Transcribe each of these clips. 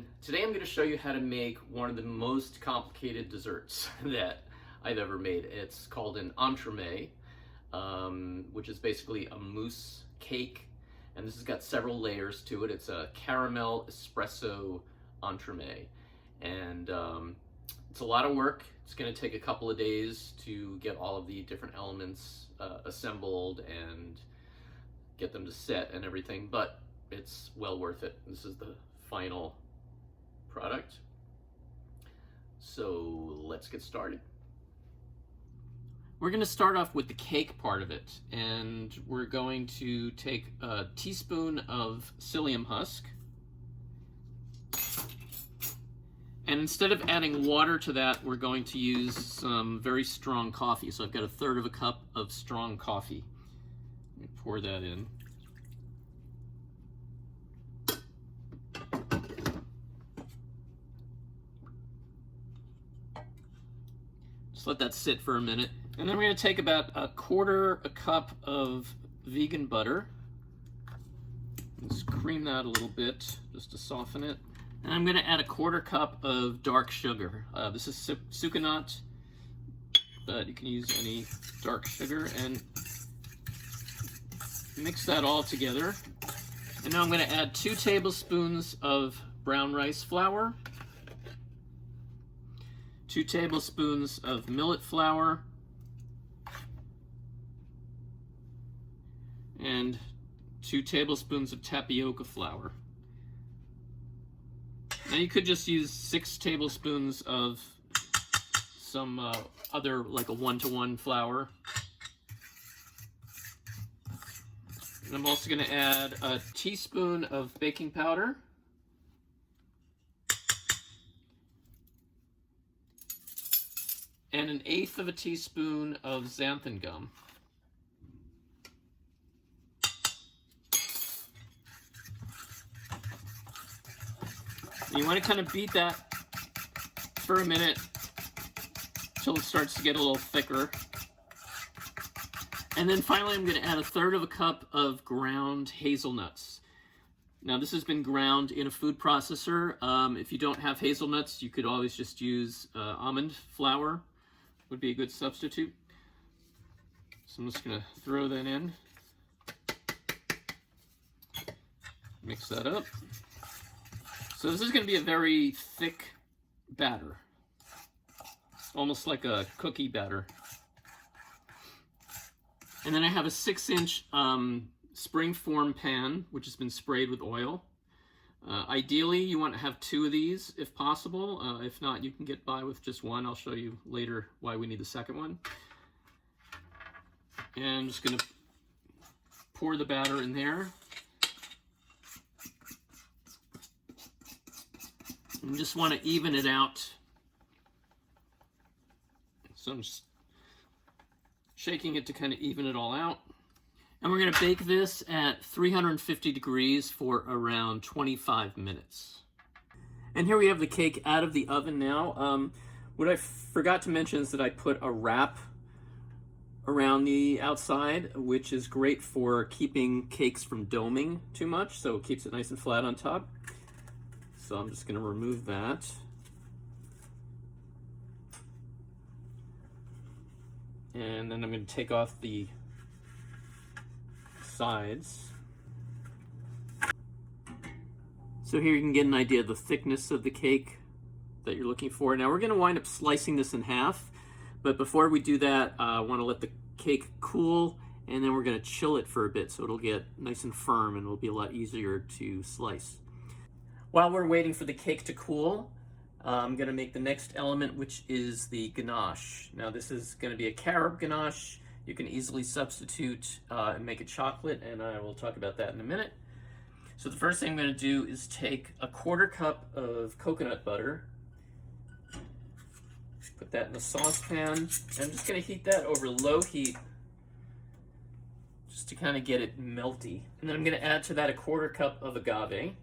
and today I'm going to show you how to make one of the most complicated desserts that I've ever made. It's called an Entremet, which is basically a mousse cake, and this has got several layers to it. It's a caramel espresso Entremet, and it's a lot of work. It's going to take a couple of days to get all of the different elements assembled and get them to set and everything, but it's well worth it. This is the final product. So let's get started. We're going to start off with the cake part of it, and we're going to take a teaspoon of psyllium husk, and instead of adding water to that, we're going to use some very strong coffee. So I've got 1/3 cup of strong coffee. Let me pour that in. Just let that sit for a minute. And then we're going to take about 1/4 cup of vegan butter. Let's cream that a little bit just to soften it. And I'm going to add 1/4 cup of dark sugar. This is sucanat, but you can use any dark sugar, and mix that all together. And now I'm going to add 2 tablespoons of brown rice flour, 2 tablespoons of millet flour, and 2 tablespoons of tapioca flour. Now you could just use 6 tablespoons of some other, like a 1-to-1 flour. And I'm also going to add a teaspoon of baking powder, and 1/8 teaspoon of xanthan gum. You want to kind of beat that for a minute until it starts to get a little thicker. And then finally I'm going to add 1/3 cup of ground hazelnuts. Now this has been ground in a food processor. If you don't have hazelnuts, you could always just use almond flour. Would be a good substitute. So I'm just going to throw that in. Mix that up. So this is going to be a very thick batter, almost like a cookie batter. And then I have a 6-inch spring-form pan, which has been sprayed with oil. Ideally, you want to have 2 of these if possible. If not, you can get by with just 1. I'll show you later why we need the second one. And I'm just going to pour the batter in there. And just want to even it out. So I'm just shaking it to kind of even it all out. And we're going to bake this at 350 degrees for around 25 minutes. And here we have the cake out of the oven now. What I forgot to mention is that I put a wrap around the outside, which is great for keeping cakes from doming too much, so it keeps it nice and flat on top. So I'm just going to remove that. And then I'm going to take off the sides. So here you can get an idea of the thickness of the cake that you're looking for. Now we're going to wind up slicing this in half, but before we do that, I want to let the cake cool, and then we're going to chill it for a bit so it'll get nice and firm and it'll be a lot easier to slice. While we're waiting for the cake to cool, I'm going to make the next element, which is the ganache. Now this is going to be a carob ganache. You can easily substitute and make it chocolate, and I will talk about that in a minute. So the first thing I'm going to do is take 1/4 cup of coconut butter, put that in a saucepan, and I'm just going to heat that over low heat just to kind of get it melty. And then I'm going to add to that 1/4 cup of agave.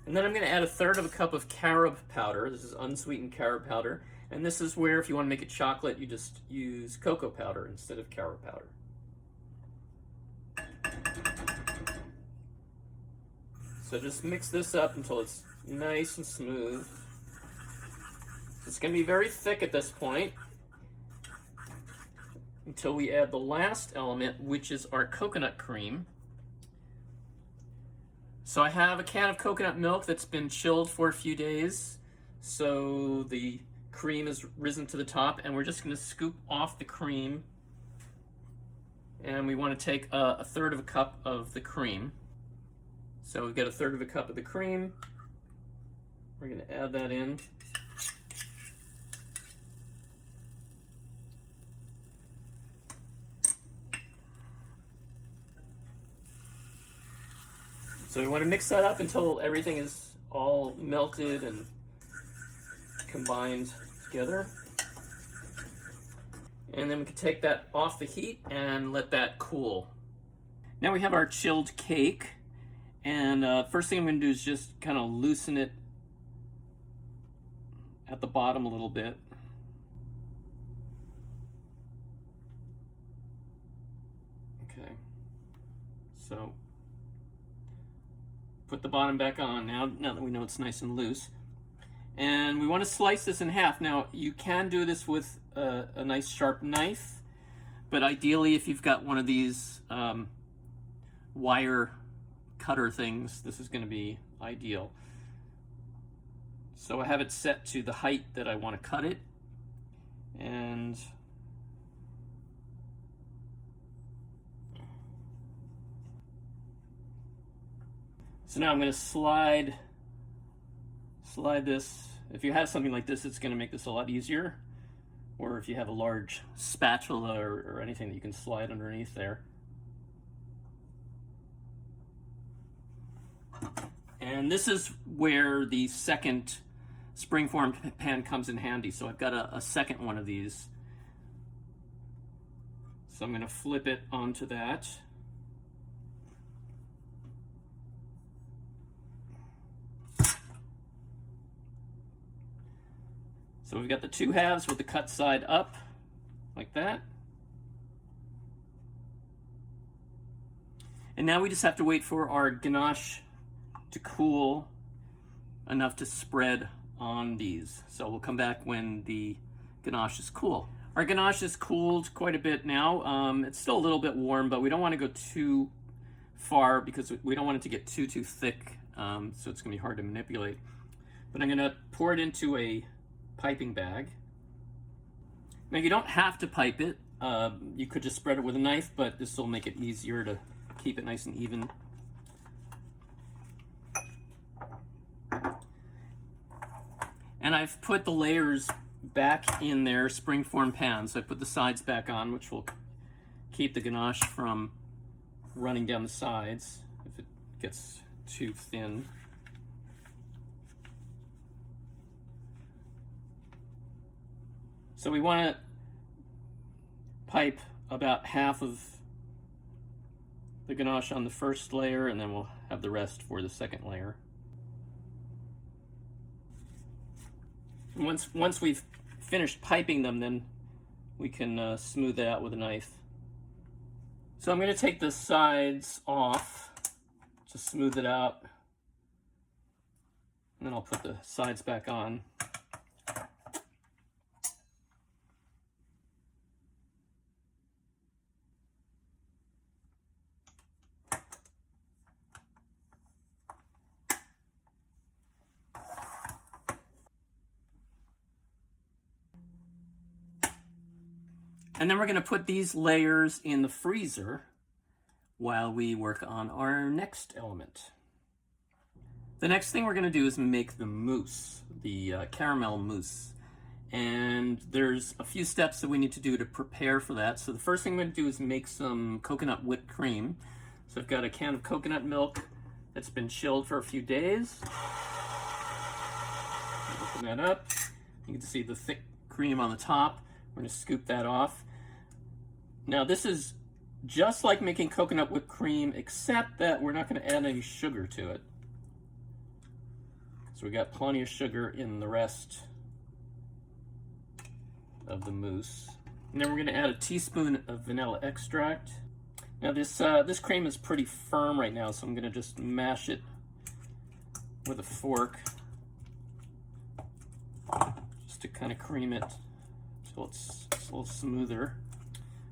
And then I'm going to add 1/3 cup of carob powder. This is unsweetened carob powder. And this is where if you want to make it chocolate, you just use cocoa powder instead of Carob powder. So just mix this up until it's nice and smooth. It's going to be very thick at this point until we add the last element, which is our coconut cream. So I have a can of coconut milk that's been chilled for a few days. So the cream is risen to the top, and we're just going to scoop off the cream. And we want to take a third of a cup of the cream. So we've got a third of a cup of the cream. We're going to add that in. So we want to mix that up until everything is all melted and combined together. And then we can take that off the heat and let that cool. Now we have our chilled cake. And first thing I'm going to do is just kind of loosen it at the bottom a little bit. Okay. So put the bottom back on now that we know it's nice and loose. And we want to slice this in half. Now you can do this with a nice sharp knife, but ideally if you've got one of these wire cutter things, this is going to be ideal. So I have it set to the height that I want to cut it, and so now I'm going to slide this. If you have something like this, it's going to make this a lot easier, or if you have a large spatula or anything that you can slide underneath there. And this is where the second springform pan comes in handy. So I've got a second one of these. So I'm going to flip it onto that. So we've got the two halves with the cut side up, like that. And now we just have to wait for our ganache to cool enough to spread on these. So we'll come back when the ganache is cool. Our ganache is cooled quite a bit now. It's still a little bit warm, but we don't want to go too far because we don't want it to get too thick, so it's going to be hard to manipulate. But I'm going to pour it into a piping bag. Now you don't have to pipe it. You could just spread it with a knife, but this will make it easier to keep it nice and even. And I've put the layers back in their springform pan. So I put the sides back on, which will keep the ganache from running down the sides if it gets too thin. So we want to pipe about half of the ganache on the first layer, and then we'll have the rest for the second layer. Once we've finished piping them, then we can smooth it out with a knife. So I'm going to take the sides off to smooth it out, and then I'll put the sides back on. And then we're going to put these layers in the freezer while we work on our next element. The next thing we're going to do is make the mousse, the caramel mousse. And there's a few steps that we need to do to prepare for that. So the first thing I'm going to do is make some coconut whipped cream. So I've got a can of coconut milk that's been chilled for a few days. Open that up. You can see the thick cream on the top. We're going to scoop that off. Now this is just like making coconut whipped cream, except that we're not going to add any sugar to it. So we got plenty of sugar in the rest. of the mousse. And then we're going to add a teaspoon of vanilla extract. Now this cream is pretty firm right now, so I'm going to just mash it with a fork just to kind of cream it until it's a little smoother.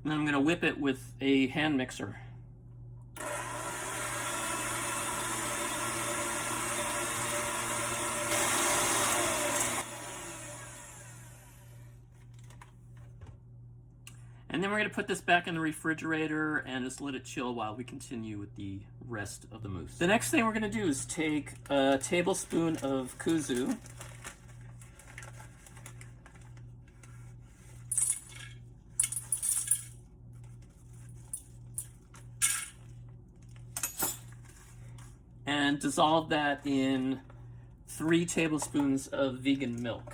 And then I'm going to whip it with a hand mixer. And then we're going to put this back in the refrigerator and just let it chill while we continue with the rest of the mousse. The next thing we're going to do is take a tablespoon of kuzu. And dissolve that in 3 tablespoons of vegan milk.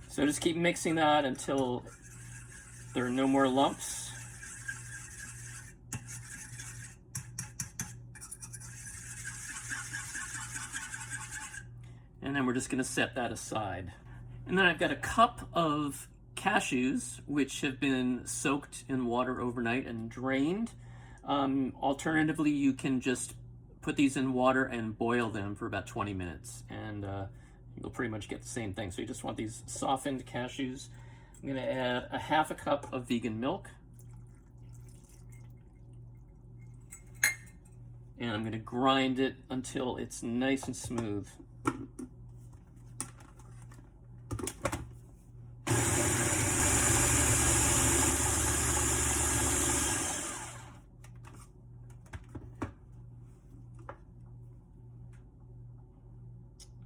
So just keep mixing that until there are no more lumps. And then we're just going to set that aside. And then I've got a cup of cashews, which have been soaked in water overnight and drained. Alternatively, you can just put these in water and boil them for about 20 minutes. And you'll pretty much get the same thing. So you just want these softened cashews. I'm going to add a half a cup of vegan milk. And I'm going to grind it until it's nice and smooth.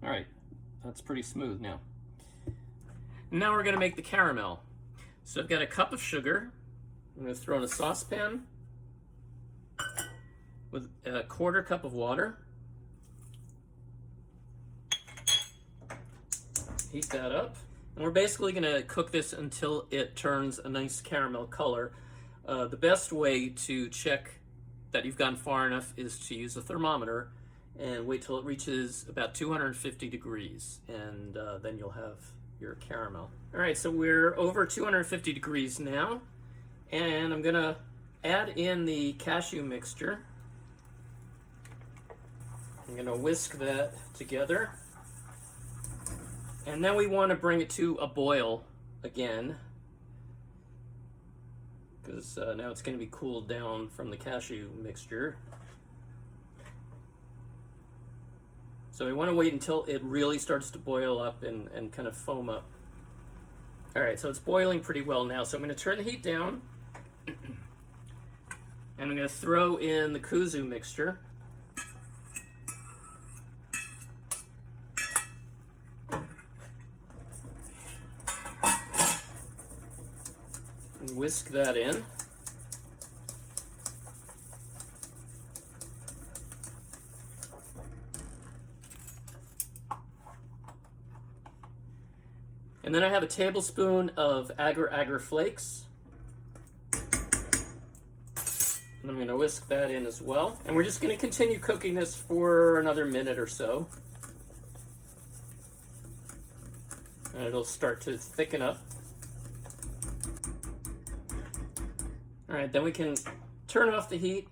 All right. That's pretty smooth now. Now we're going to make the caramel. So I've got a cup of sugar. I'm going to throw in a saucepan with a 1/4 cup of water. Heat that up. And we're basically going to cook this until it turns a nice caramel color. The best way to check that you've gone far enough is to use a thermometer and wait till it reaches about 250 degrees, and then you'll have your caramel. All right, so we're over 250 degrees now, and I'm gonna add in the cashew mixture. I'm gonna whisk that together, and then we want to bring it to a boil again, because now it's gonna be cooled down from the cashew mixture. So we want to wait until it really starts to boil up and kind of foam up. All right, so it's boiling pretty well now. So I'm going to turn the heat down. And I'm going to throw in the kuzu mixture. And whisk that in. And then I have a tablespoon of agar flakes. And I'm going to whisk that in as well. And we're just going to continue cooking this for another minute or so. And it'll start to thicken up. All right, then we can turn off the heat.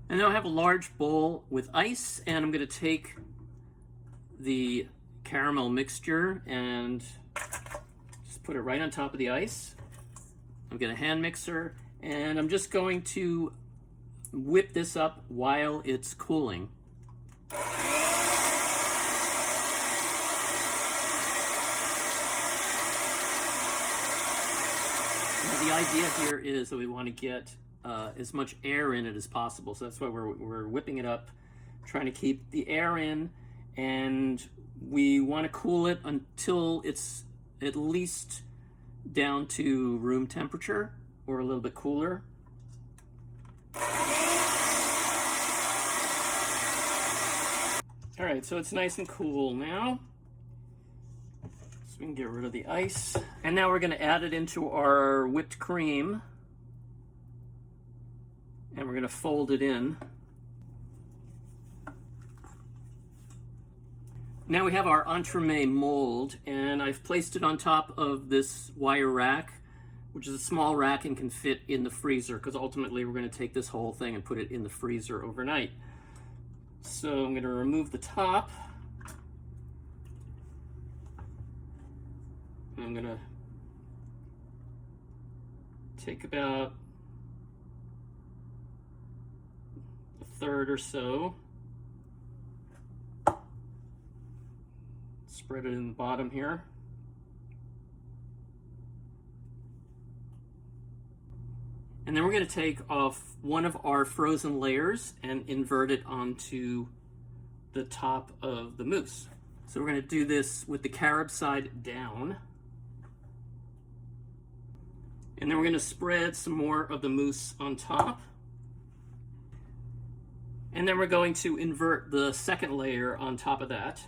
And now I have a large bowl with ice, and I'm going to take the caramel mixture and just put it right on top of the ice. I've got a hand mixer, and I'm just going to whip this up while it's cooling. Now, the idea here is that we want to get as much air in it as possible, so that's why we're whipping it up, trying to keep the air in, and we want to cool it until it's at least down to room temperature or a little bit cooler. All right, so it's nice and cool now. So we can get rid of the ice. And now we're going to add it into our whipped cream. And we're going to fold it in. Now we have our Entremet mold, and I've placed it on top of this wire rack, which is a small rack and can fit in the freezer, because ultimately we're going to take this whole thing and put it in the freezer overnight. So I'm going to remove the top. I'm going to take about a third or so, spread it in the bottom here. And then we're going to take off one of our frozen layers and invert it onto the top of the mousse. So we're going to do this with the carob side down. And then we're going to spread some more of the mousse on top. And then we're going to invert the second layer on top of that.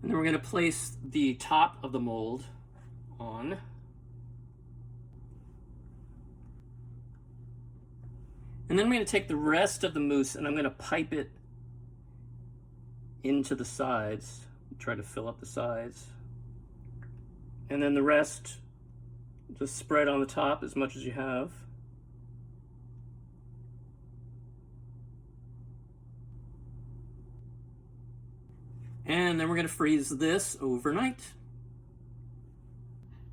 And then we're going to place the top of the mold on. And then I'm going to take the rest of the mousse and I'm going to pipe it into the sides, try to fill up the sides. And then the rest, just spread on the top as much as you have. And then we're going to freeze this overnight.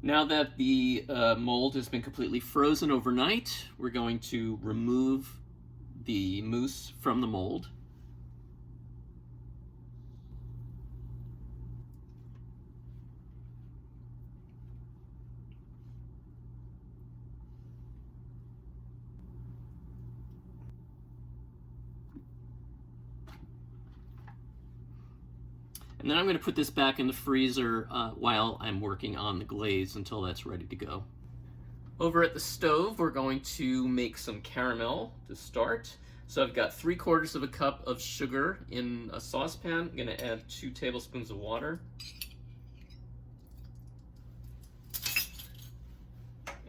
Now that the mold has been completely frozen overnight, we're going to remove the mousse from the mold. And then I'm going to put this back in the freezer while I'm working on the glaze until that's ready to go. Over at the stove, we're going to make some caramel to start. So I've got 3/4 of a cup of sugar in a saucepan. I'm going to add 2 tablespoons of water.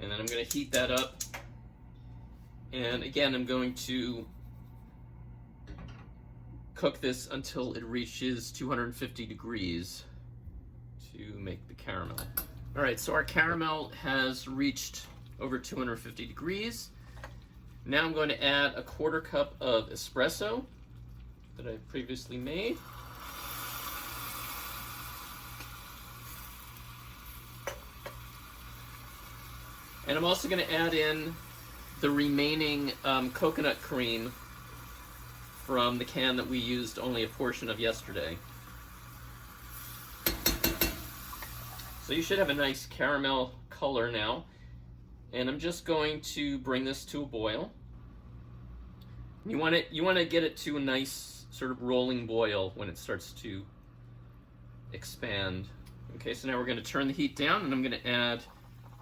And then I'm going to heat that up. And again, I'm going to cook this until it reaches 250 degrees to make the caramel. All right, so our caramel has reached over 250 degrees. Now I'm going to add a 1/4 cup of espresso that I previously made. And I'm also going to add in the remaining coconut cream from the can that we used only a portion of yesterday. So you should have a nice caramel color now. And I'm just going to bring this to a boil. You want to get it to a nice sort of rolling boil when it starts to expand. Okay, so now we're going to turn the heat down and I'm going to add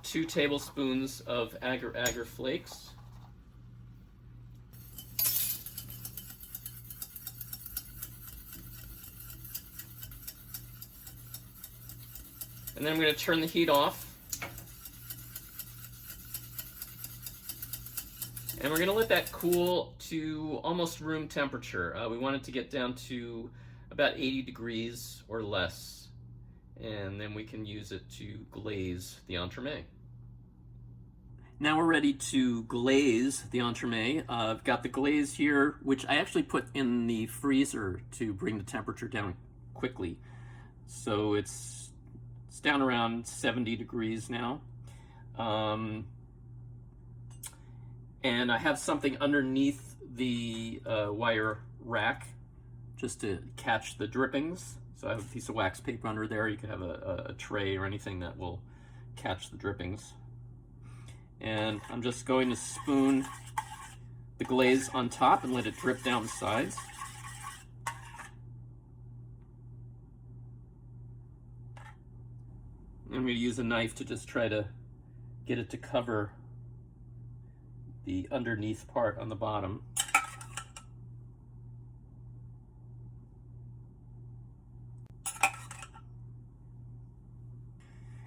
2 tablespoons of agar flakes. And then I'm going to turn the heat off. And we're going to let that cool to almost room temperature. We want it to get down to about 80 degrees or less. And then we can use it to glaze the entremet. Now we're ready to glaze the entremet. I've got the glaze here, which I actually put in the freezer to bring the temperature down quickly. So it's down around 70 degrees now. And I have something underneath the wire rack just to catch the drippings. So I have a piece of wax paper under there. You could have a tray or anything that will catch the drippings. And I'm just going to spoon the glaze on top and let it drip down the sides. I'm going to use a knife to just try to get it to cover the underneath part on the bottom.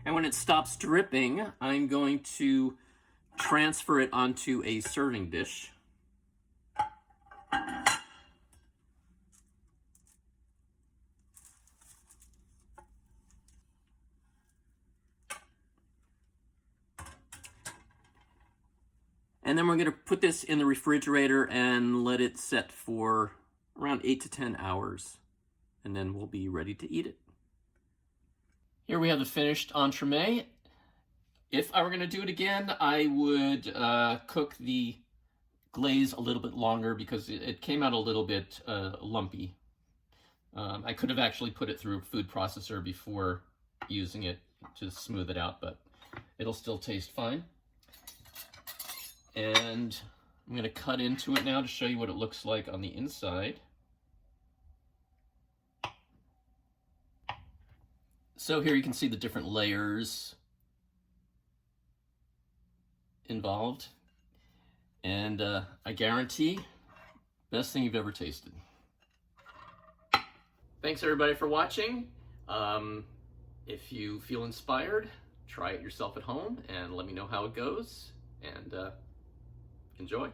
And when it stops dripping, I'm going to transfer it onto a serving dish. And then we're going to put this in the refrigerator and let it set for around 8 to 10 hours. And then we'll be ready to eat it. Here we have the finished entremet. If I were going to do it again, I would cook the glaze a little bit longer because it came out a little bit lumpy. I could have actually put it through a food processor before using it to smooth it out, but it'll still taste fine. And I'm going to cut into it now to show you what it looks like on the inside. So here you can see the different layers involved. And I guarantee, best thing you've ever tasted. Thanks everybody for watching. If you feel inspired, try it yourself at home and let me know how it goes. And enjoy.